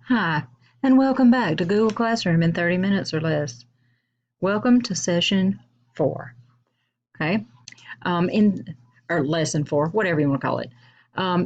Hi, and welcome back to Google Classroom in 30 minutes or less. Welcome to session 4, okay? Or lesson 4, whatever you want to call it.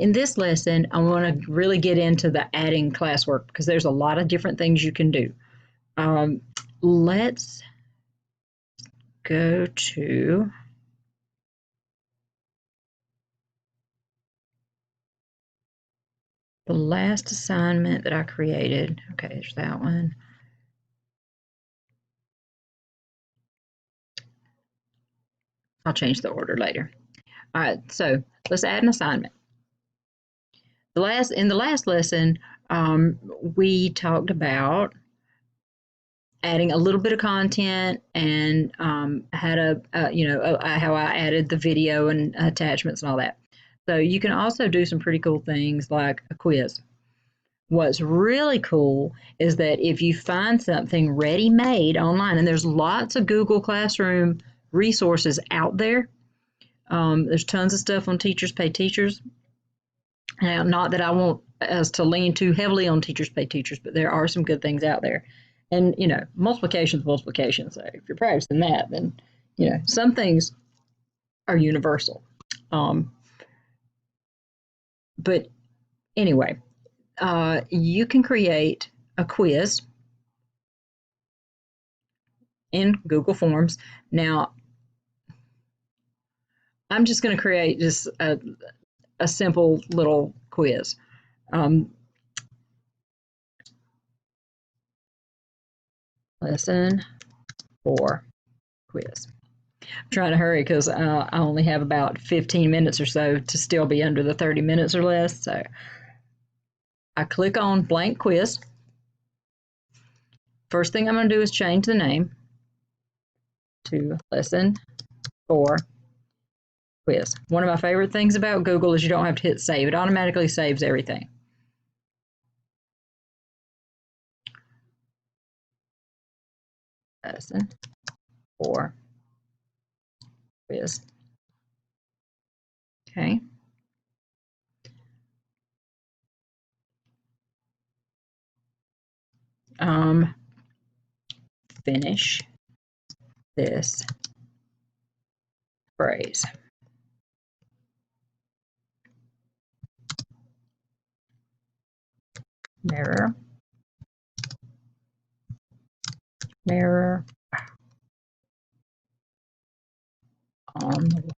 In this lesson, I want to really get into the adding classwork because there's a lot of different things you can do. Let's go to the last assignment that I created. Okay, there's that one. I'll change the order later. All right, so let's add an assignment. In the last lesson, we talked about adding a little bit of content and had how I added the video and attachments and all that. So you can also do some pretty cool things like a quiz. What's really cool is that if you find something ready made online, and there's lots of Google Classroom resources out there. There's tons of stuff on Teachers Pay Teachers. Now, not that I want us to lean too heavily on Teachers Pay Teachers, but there are some good things out there. And, multiplication is multiplication. So if you're practicing that, then, some things are universal. But anyway, you can create a quiz in Google Forms. Now, I'm just going to create just a simple little quiz. Lesson 4 quiz. I'm trying to hurry because I only have about 15 minutes or so to still be under the 30 minutes or less. So I click on blank quiz. First thing I'm going to do is change the name to lesson 4 quiz. One of my favorite things about Google is you don't have to hit save. It automatically saves everything. Lesson 4 quiz. Okay. Finish this phrase. Mirror, mirror on the wall.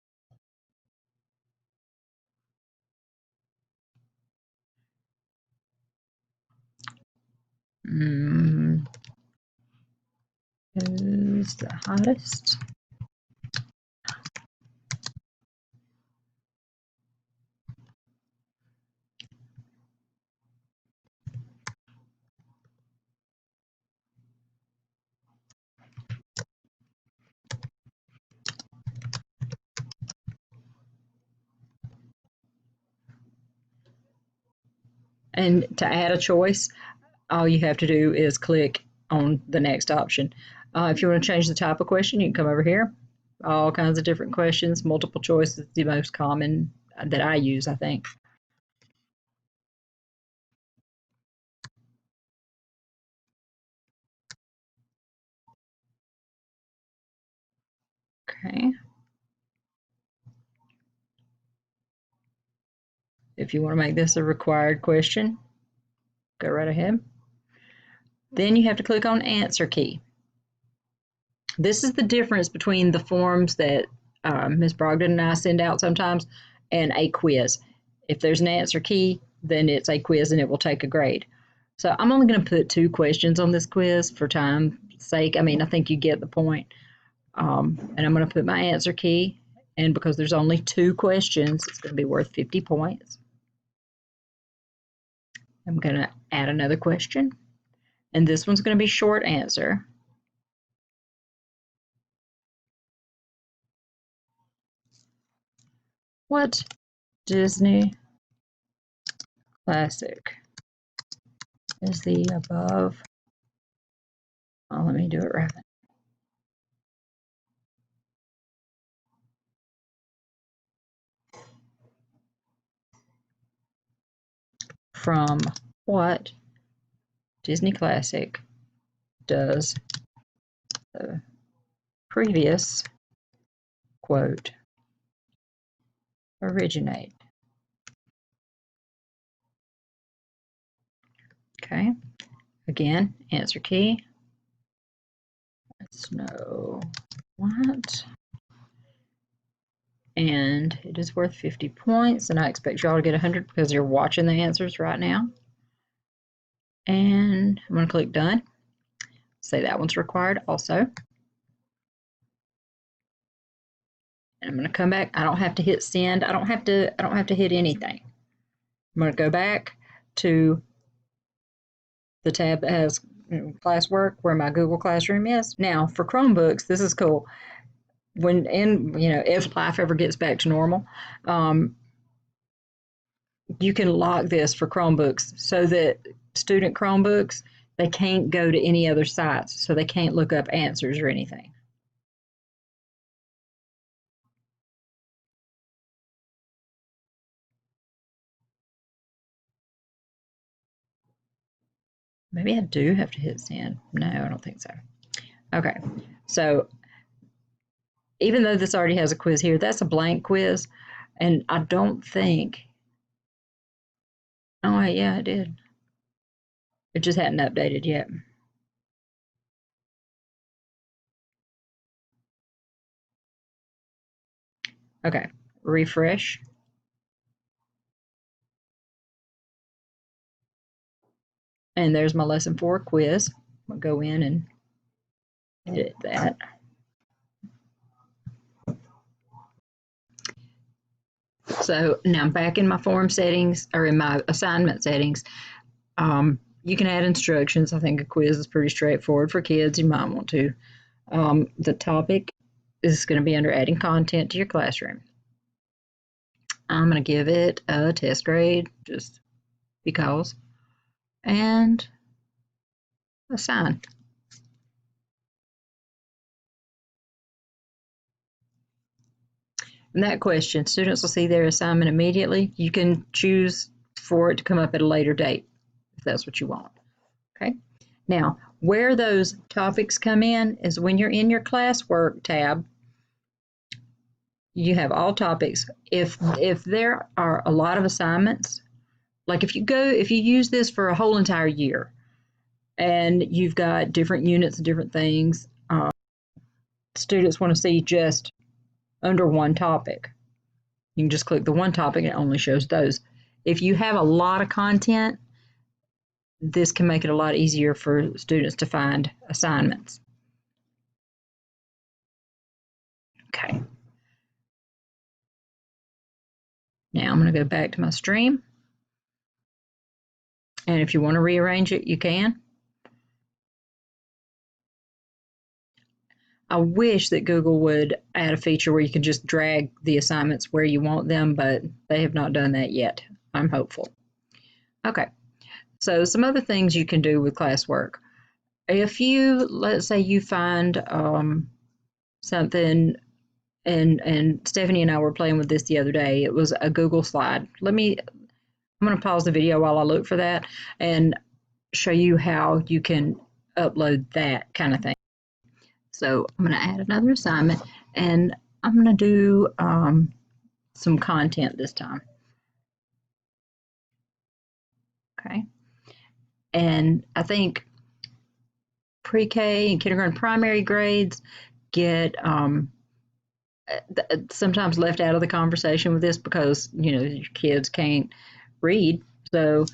Who's the hottest? And to add a choice, all you have to do is click on the next option. If you want to change the type of question, you can come over here. All kinds of different questions. Multiple choice is the most common that I use, I think. Okay. If you want to make this a required question, go right ahead. Then you have to click on answer key. This is the difference between the forms that Ms. Brogdon and I send out sometimes and a quiz. If there's an answer key, then it's a quiz and it will take a grade. So I'm only going to put 2 questions on this quiz for time's sake. I mean, I think you get the point. And I'm going to put my answer key. And because there's only 2 questions, it's going to be worth 50 points. I'm going to add another question. And this one's going to be short answer. What Disney classic is the above? Oh, let me do it right. From what Disney Classic does the previous quote originate? Okay, again, answer key. Snow White. And it is worth 50 points, and I expect y'all to get 100 because you're watching the answers right now. And I'm going to click done. Say that one's required also. And I'm going to come back. I don't have to hit send. I don't have to hit anything. I'm going to go back to the tab that has classwork where my Google Classroom is. Now for Chromebooks, this is cool. When if life ever gets back to normal, you can lock this for Chromebooks so that student Chromebooks, they can't go to any other sites, so they can't look up answers or anything. Maybe I do have to hit send. No, I don't think so. Okay, so even though this already has a quiz here, that's a blank quiz, and I don't think, oh yeah, it did. It just hadn't updated yet. Okay, refresh. And there's my lesson 4 quiz. I'll go in and edit that. So now I'm back in my form settings, or in my assignment settings. You can add instructions. I think a quiz is pretty straightforward for kids. You might want to. The topic is going to be under adding content to your classroom. I'm going to give it a test grade just because, and assign. And that question, students will see their assignment immediately. You can choose for it to come up at a later date if that's what you want. Okay. Now, where those topics come in is when you're in your classwork tab, you have all topics. If there are a lot of assignments, like if you use this for a whole entire year and you've got different units and different things, students want to see just under one topic. You can just click the one topic and it only shows those. If you have a lot of content, this can make it a lot easier for students to find assignments. Okay. Now I'm going to go back to my stream. And if you want to rearrange it, you can. I wish that Google would add a feature where you can just drag the assignments where you want them, but they have not done that yet. I'm hopeful. Okay, so some other things you can do with classwork. If you, let's say you find something, and Stephanie and I were playing with this the other day. It was a Google slide. I'm going to pause the video while I look for that and show you how you can upload that kind of thing. So I'm going to add another assignment, and I'm going to do some content this time. Okay. And I think pre-K and kindergarten primary grades get sometimes left out of the conversation with this because, your kids can't read. So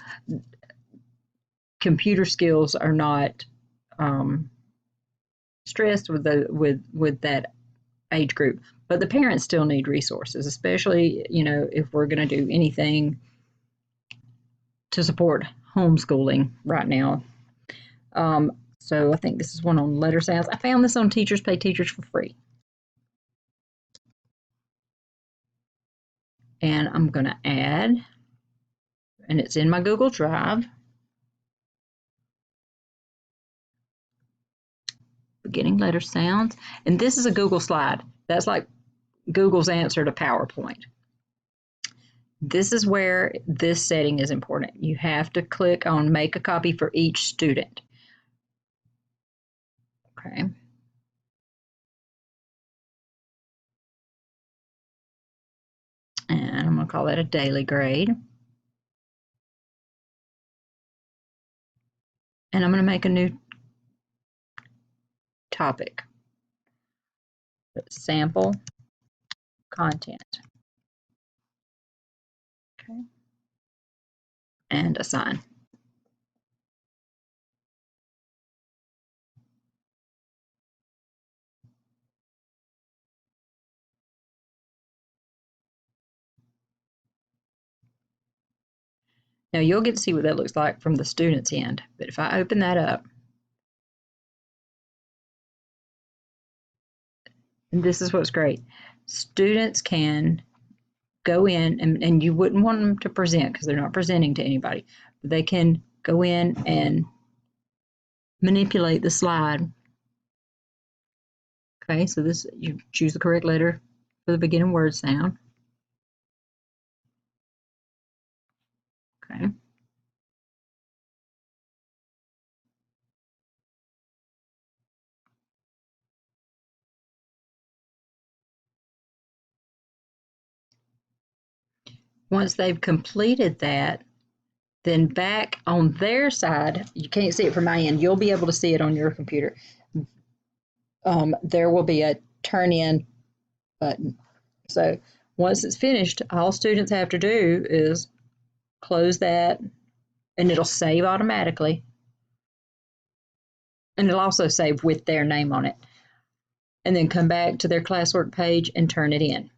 computer skills are not stressed with that age group, but the parents still need resources, especially if we're going to do anything to support homeschooling right now. So I think this is one on letter sounds. I found this on Teachers Pay Teachers for free, and I'm going to add, and it's in my Google Drive. Beginning letter sounds, and this is a Google slide. That's like Google's answer to PowerPoint. This is where this setting is important. You have to click on make a copy for each student. Okay. And I'm going to call that a daily grade. And I'm going to make a new topic. Sample content. Okay. And assign. Now you'll get to see what that looks like from the student's end. But if I open that up, and this is what's great. Students can go in, and you wouldn't want them to present because they're not presenting to anybody. But they can go in and manipulate the slide. Okay, so this, you choose the correct letter for the beginning word sound. Okay. Once they've completed that, then back on their side, you can't see it from my end, you'll be able to see it on your computer. There will be a turn in button. So once it's finished, all students have to do is close that, and it'll save automatically. And it'll also save with their name on it. And then come back to their classwork page and turn it in.